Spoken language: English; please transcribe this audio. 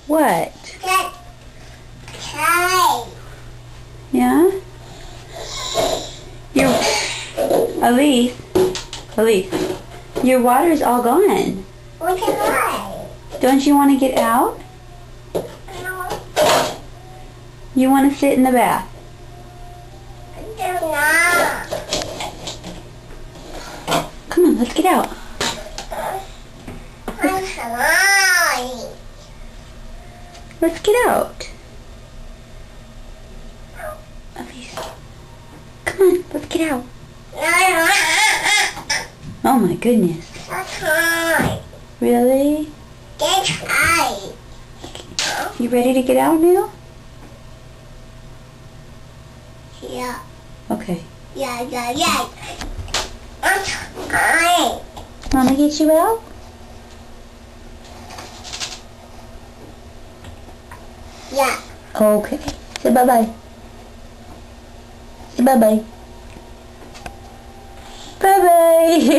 What? Get tight. Yeah? Your Elise, your water's all gone. What can I? Don't you want to get out? No, You want to sit in the bath? do not. Come on, let's get out. I'm sorry. Let's get out. Elise, come on, let's get out. No, Oh my goodness. that's fine. Really? Get tight. You ready to get out now? Yeah, Okay. yeah. I'm sorry. Mama get you out? Yeah. Okay. Say bye-bye. Say bye-bye. Bye-bye.